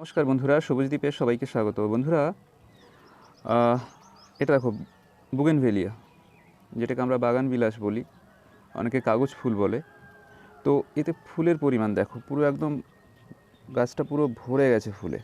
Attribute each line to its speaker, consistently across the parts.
Speaker 1: নমস্কার বন্ধুরা, সবুজ দ্বীপের সবাইকে স্বাগত। বন্ধুরা, এটা দেখো বুগেনভেলিয়া, যেটাকে আমরা বাগান বিলাস বলি, অনেকে কাগজ ফুল বলে। তো এতে ফুলের পরিমাণ দেখো, পুরো একদম গাছটা পুরো ভরে গেছে ফুলে।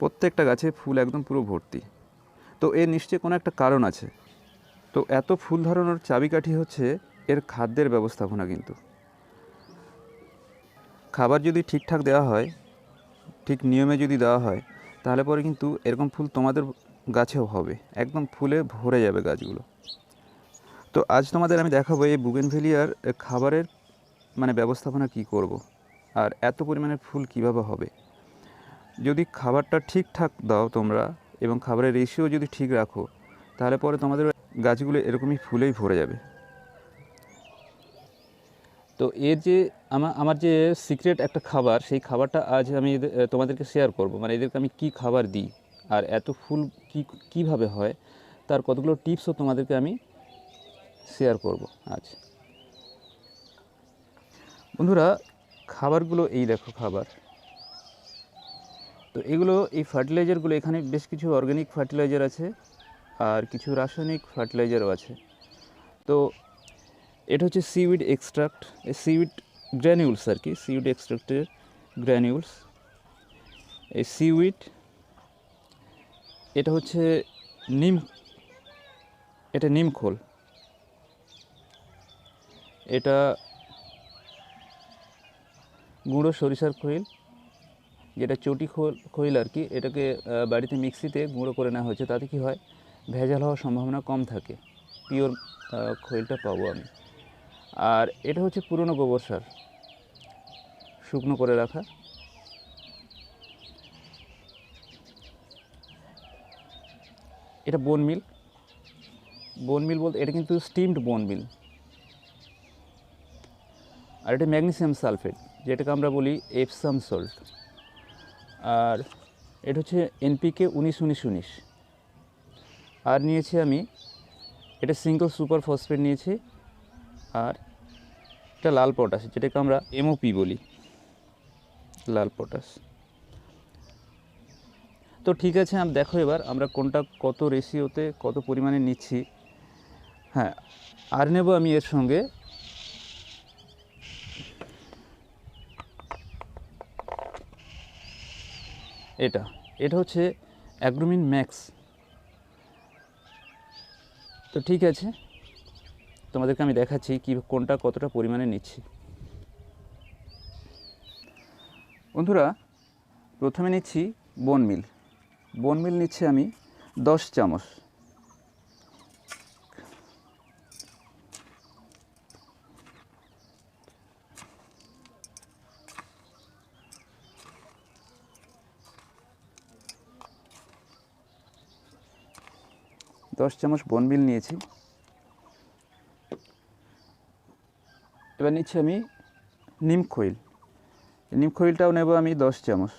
Speaker 1: প্রত্যেকটা গাছে ফুল একদম পুরো ভর্তি। তো এর নিশ্চয়ই কোনো একটা কারণ আছে। তো এত ফুল ধরানোর চাবিকাঠি হচ্ছে এর খাদ্যের ব্যবস্থাপনা। কিন্তু খাবার যদি ঠিকঠাক দেওয়া হয়, ঠিক নিয়মে যদি দেওয়া হয়, তাহলে পরে কিন্তু এরকম ফুল তোমাদের গাছেও হবে, একদম ফুলে ভরে যাবে গাছগুলো। তো আজ তোমাদের আমি দেখাবো এই বুগেনভেলিয়ার খাবারের ব্যবস্থাপনা কি করব, আর এত পরিমাণে ফুল কিভাবে হবে। যদি খাবারটা ঠিকঠাক দাও তোমরা, এবং খাবারের রেশিও যদি ঠিক রাখো, তাহলে পরে তোমাদের গাছগুলো এরকমই ফুলেই ভরে যাবে। তো এর যে আমার যে সিক্রেট একটা খাবার, সেই খাবারটা আজ আমি তোমাদেরকে শেয়ার করব। এদেরকে আমি কি খাবার দিই, আর এত ফুল কীভাবে হয়, তার কতগুলো টিপসও তোমাদেরকে আমি শেয়ার করব আজ। বন্ধুরা, খাবারগুলো এই দেখো খাবার। তো এগুলো, এই ফার্টিলাইজারগুলো, এখানে বেশ কিছু অর্গ্যানিক ফার্টিলাইজার আছে আর কিছু রাসায়নিক ফার্টিলাইজারও আছে। তো এটা হচ্ছে সিউইড এক্সট্রাক্ট, সিউইড গ্র্যানিউলস আর কি, সিউইড এক্সট্রাক্টের গ্র্যানিউলস। এই সিউইড, এটা হচ্ছে এটা নিম খোল। এটা গুঁড়ো সরিষার খৈল, যেটা চটি খৈল আর কি। এটাকে বাড়িতে মিক্সিতে গুঁড়ো করে নেওয়া হয়েছে। তাতে কি হয়, ভেজাল হওয়ার সম্ভাবনা কম থাকে, পিওর খৈলটা পাবো আমি। আর এটা হচ্ছে পুরনো গোবর সার, শুকনো করে রাখা। এটা বোন মিল বলতে এটা কিন্তু স্টিমড বোন মিল। আর এটা ম্যাগনেসিয়াম সালফেট, যেটাকে আমরা বলি এপসাম সল্ট। আর এটা হচ্ছে এনপিকে 19-19-19। আর নিয়েছি আমি এটা সিঙ্গল সুপার ফসফেট নিয়েছি। আর এটা লাল পটাশ, যেটাকে আমরা এমওপি বলি, লাল পটাশ। তো ঠিক আছে, দেখো এবার আমরা কোনটা কত রেশিওতে কত পরিমাণে নিচ্ছি। হ্যাঁ, আর নেব আমি এর সঙ্গে এটা হচ্ছে অ্যাগ্রোমিন ম্যাক্স। তো ঠিক আছে, তোমাদেরকে আমি দেখাচ্ছি কি কোনটা কতটা পরিমাণে নিচ্ছি। বন্ধুরা, প্রথমে নিচ্ছি বোন মিল নিচ্ছি আমি 10 চামচ। বোন মিল নিয়েছি। এবার নিচ্ছি আমি নিম খৈলটাও নেব আমি 10 চামচ।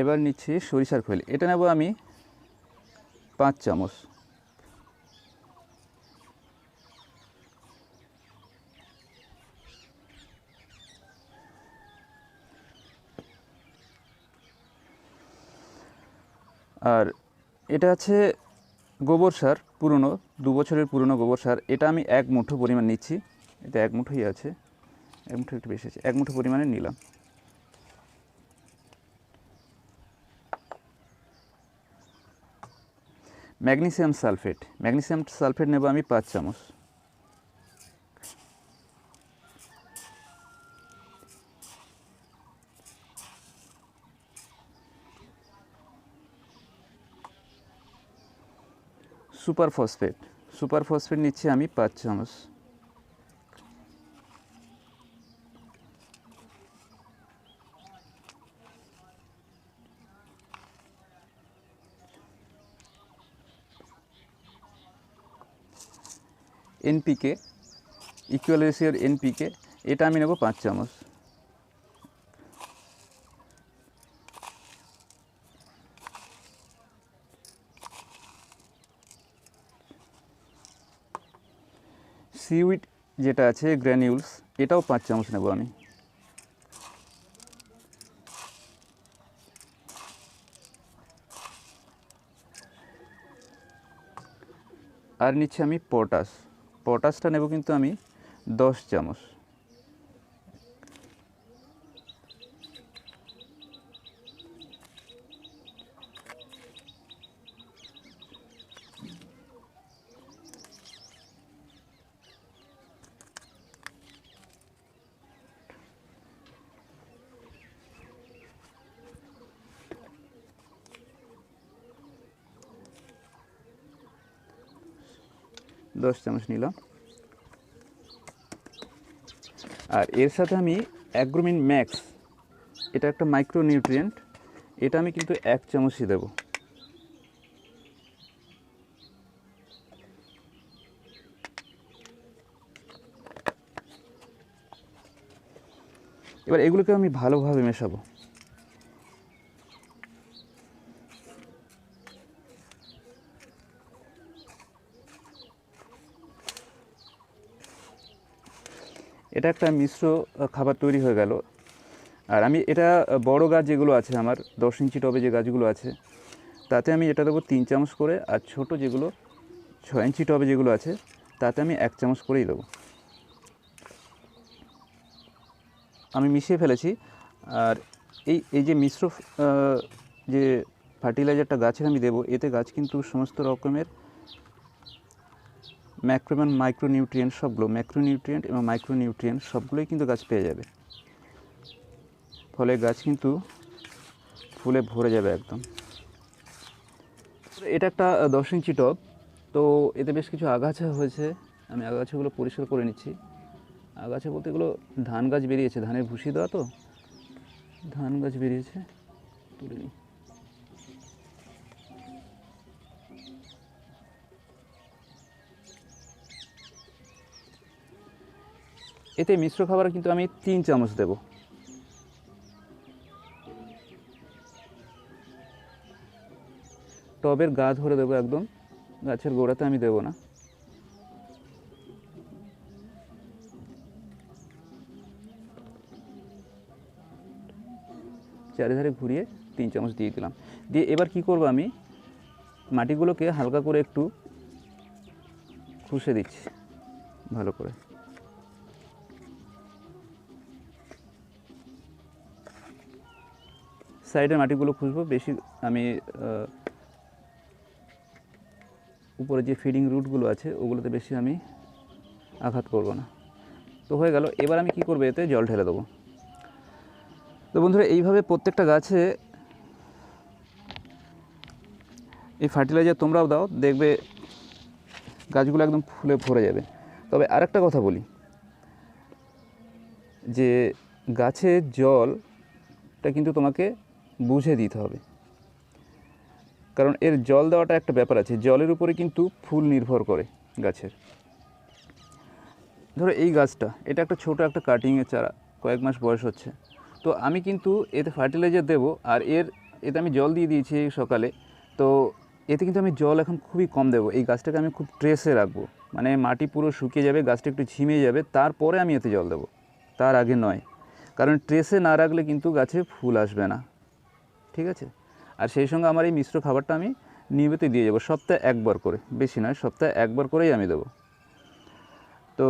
Speaker 1: এবার নিচ্ছি সরিষার খৈল, এটা নেব আমি 5 চামচ। আর এটা আছে গোবর সার, পুরনো 2 বছরের পুরনো গোবর সার। এটা আমি 1 মুঠো পরিমাণ নিচ্ছি। এটা 1 মুঠোই আছে, 1 মুঠো একটু বেশি আছে, 1 মুঠো পরিমাণে নিলাম। ম্যাগনেসিয়াম সালফেট নেব আমি 5 চামচ। সুপার ফসফেট নিচ্ছি আমি 5 চামচ। এনপিকে, ইকুয়াল রেশিওর এনপিকে, এটা আমি নেব 5 চামচ। সিউইড যেটা আছে গ্র্যানিউলস, এটাও 5 চামচ নেব আমি। আর নিচ্ছি আমি পটাশটা নেব কিন্তু আমি 10 চামচ। দশ চামচ নিলাম। আর এর সাথে আমি অ্যাগ্রোমিন ম্যাক্স, এটা একটা মাইক্রোনিউট্রিয়েন্ট, এটা আমি কিন্তু 1 চামচই দেব। এবার এগুলোকে আমি ভালোভাবে মেশাবো। এটা একটা মিশ্র খাবার তৈরি হয়ে গেল। আর আমি এটা বড় গাছ যেগুলো আছে আমার 10 ইঞ্চি টবে যে গাছগুলো আছে, তাতে আমি এটা দেবো 3 চামচ করে। আর ছোট যেগুলো 6 ইঞ্চি টবে যেগুলো আছে, তাতে আমি 1 চামচ করেই দেবো। আমি মিশিয়ে ফেলেছি। আর এই যে মিশ্র যে ফার্টিলাইজারটা গাছের আমি দেবো, এতে গাছ কিন্তু সমস্ত রকমের ম্যাক্রোনিউট্রিয়েন্ট এবং মাইক্রোনিউট্রিয়েন্ট সবগুলোই কিন্তু গাছ পেয়ে যাবে। ফলে গাছ কিন্তু ফুলে ভরে যাবে একদম। এটা একটা 10 ইঞ্চি টব, তো এতে বেশ কিছু আগাছা হয়েছে। আমি আগাছাগুলো পরিষ্কার করে নিচ্ছি। আগাছা বলতে এগুলো ধান গাছ বেরিয়েছে, ধানের ভুসি দেওয়া তো ধান গাছ বেরিয়েছে, তুলে নিই। এতে মিশ্র খাবার কিন্তু আমি 3 চামচ দেব। টবের গা ধরে দেবো একদম, গাছের গোড়াতে আমি দেবো না। চারিধারে ঘুরিয়ে 3 চামচ দিয়ে দিলাম। দিয়ে এবার কি করব, আমি মাটিগুলোকে হালকা করে একটু খুশে দিচ্ছি ভালো করে। সাইডের মাটিগুলো খুঁজবো বেশি, আমি উপরে যে ফিডিং রুটগুলো আছে ওগুলোতে বেশি আমি আঘাত করব না। তো হয়ে গেল। এবার আমি কি করব, এতে জল ঢেলে দেবো। তো বন্ধুরা, এইভাবে প্রত্যেকটা গাছে এই ফার্টিলাইজার তোমরাও দাও, দেখবে গাছগুলো একদম ফুলে ভরে যাবে। তবে আরেকটা কথা বলি, যে গাছের জলটা কিন্তু তোমাকে বুঝে দিতে হবে, কারণ এর জল দেওয়াটা একটা ব্যাপার আছে। জলের উপরে কিন্তু ফুল নির্ভর করে গাছের। ধরো এই গাছটা, এটা একটা ছোটো একটা কাটিংয়ের চারা, কয়েক মাস বয়স হচ্ছে। তো আমি কিন্তু এতে ফার্টিলাইজার দেবো, আর এতে আমি জল দিয়ে দিয়েছি সকালে। তো এতে কিন্তু আমি জল এখন খুবই কম দেবো। এই গাছটাকে আমি খুব ট্রেসে রাখবো, মানে মাটি পুরো শুকিয়ে যাবে, গাছটা একটু ঝিমিয়ে যাবে, তারপরে আমি এতে জল দেবো, তার আগে নয়। কারণ ট্রেসে না রাখলে কিন্তু গাছে ফুল আসবে না, ঠিক আছে? আর সেই সঙ্গে আমার এই মিশ্র খাবারটা আমি নিয়মিত দিয়ে যাবো, সপ্তাহে 1 বার করে, বেশি নয়, সপ্তাহে 1 বার করেই আমি দেবো। তো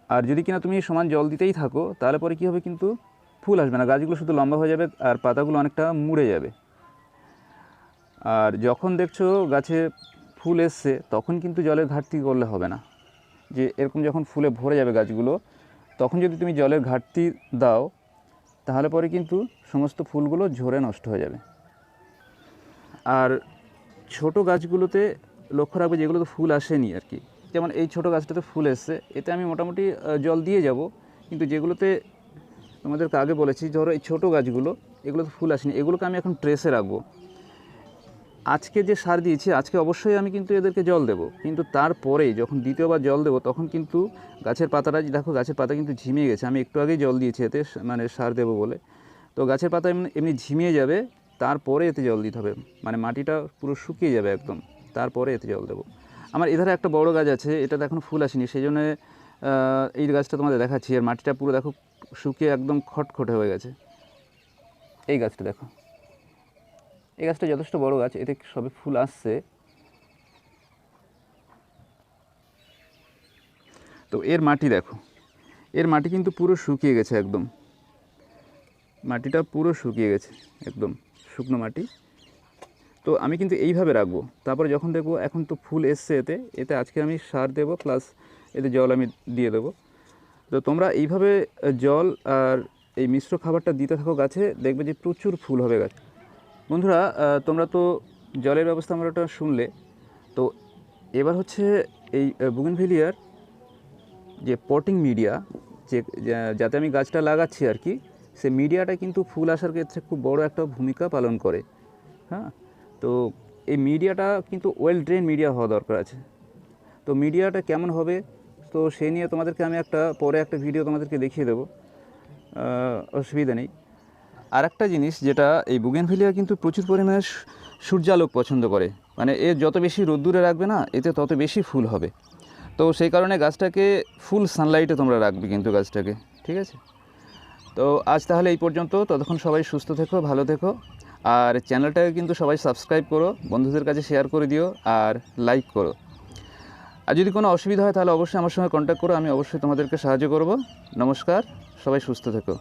Speaker 1: আর যদি কিনা তুমি সমান জল দিতেই থাকো, তাহলে পরে কী হবে, কিন্তু ফুল আসবে না, গাছগুলো শুধু লম্বা হয়ে যাবে আর পাতাগুলো অনেকটা মুড়ে যাবে। আর যখন দেখছো গাছে ফুল এসছে, তখন কিন্তু জলের ঘাটতি করলে হবে না। যে এরকম যখন ফুলে ভরে যাবে গাছগুলো, তখন যদি তুমি জলের ঘাটতি দাও, তাহলে পরে কিন্তু সমস্ত ফুলগুলো ঝরে নষ্ট হয়ে যাবে। আর ছোট গাছগুলোতে লক্ষ্য রাখবে, যেগুলোতে ফুল আসেনি আর কি, যেমন এই ছোটো গাছটাতে ফুল এসছে, এতে আমি মোটামুটি জল দিয়ে যাব। কিন্তু যেগুলোতে তোমাদেরকে আগে বলেছি, ধরো এই ছোটো গাছগুলো, এগুলোতে ফুল আসেনি, এগুলোকে আমি এখন ট্রেসে রাখবো। আজকে যে সার দিয়েছি আজকে অবশ্যই আমি কিন্তু এদেরকে জল দেবো, কিন্তু তারপরেই যখন দ্বিতীয়বার জল দেবো তখন কিন্তু গাছের পাতাটা দেখো, গাছের পাতা কিন্তু ঝিমিয়ে গেছে। আমি একটু আগেই জল দিয়েছি এতে, মানে সার দেবো বলে। তো গাছের পাতা এমনি ঝিমিয়ে যাবে, তারপরে এতে জল দিতে হবে, মানে মাটিটা পুরো শুকিয়ে যাবে একদম, তারপরে এতে জল দেবো। আমার এধারে একটা বড় গাছ আছে, এটাতে এখন ফুল আসেনি, সেই জন্য এই গাছটা তোমাদের দেখাচ্ছি। আর মাটিটা পুরো দেখো শুকিয়ে একদম খটখটে হয়ে গেছে। এই গাছটা দেখো, এই গাছটা যথেষ্ট বড় গাছ, এতে সবে ফুল আসছে। তো এর মাটি দেখো, এর মাটি কিন্তু পুরো শুকিয়ে গেছে একদম, মাটিটা পুরো শুকিয়ে গেছে একদম শুকনো মাটি। তো আমি কিন্তু এইভাবে রাখবো, তারপরে যখন দেখবো এখন তো ফুল এসছে এতে, এতে আজকে আমি সার দেবো প্লাস এতে জল আমি দিয়ে দেবো। তো তোমরা এইভাবে জল আর এই মিশ্র খাবারটা দিতে থাকো গাছে, দেখবে যে প্রচুর ফুল হবে গাছ। বন্ধুরা, তোমরা তো জলের ব্যবস্থা আমরা ওটা শুনলে। তো এবার হচ্ছে এই বুগেনভিলিয়ার যে পটিং মিডিয়া, যে যাতে আমি গাছটা লাগাচ্ছি আর কি, সে মিডিয়াটা কিন্তু ফুল আসার ক্ষেত্রে খুব বড় একটা ভূমিকা পালন করে। হ্যাঁ, তো এই মিডিয়াটা কিন্তু ওয়েল ড্রেন মিডিয়া হওয়া দরকার আছে। তো মিডিয়াটা কেমন হবে, তো সেই নিয়ে তোমাদেরকে আমি পরে একটা ভিডিও তোমাদেরকে দেখিয়ে দেবো, অসুবিধা নেই। আর একটা জিনিস যেটা, এই বুগেনভিলিয়া কিন্তু প্রচুর পরিমাণে সূর্যালোক পছন্দ করে, মানে এ যত বেশি রোদ্দুরে রাখবে না এতে তত বেশি ফুল হবে। তো সেই কারণে গাছটাকে ফুল সানলাইটে তোমরা রাখবে কিন্তু গাছটাকে, ঠিক আছে? তো আজ তাহলে এই পর্যন্ত, ততক্ষণ সবাই সুস্থ থেকো, ভালো থেকো। আর চ্যানেলটাকে কিন্তু সবাই সাবস্ক্রাইব করো, বন্ধুদের কাছে শেয়ার করে দিও আর লাইক করো। আর যদি কোনো অসুবিধা হয় তাহলে অবশ্যই আমার সঙ্গে কন্ট্যাক্ট করো, আমি অবশ্যই তোমাদেরকে সাহায্য করব। নমস্কার, সবাই সুস্থ থেকো।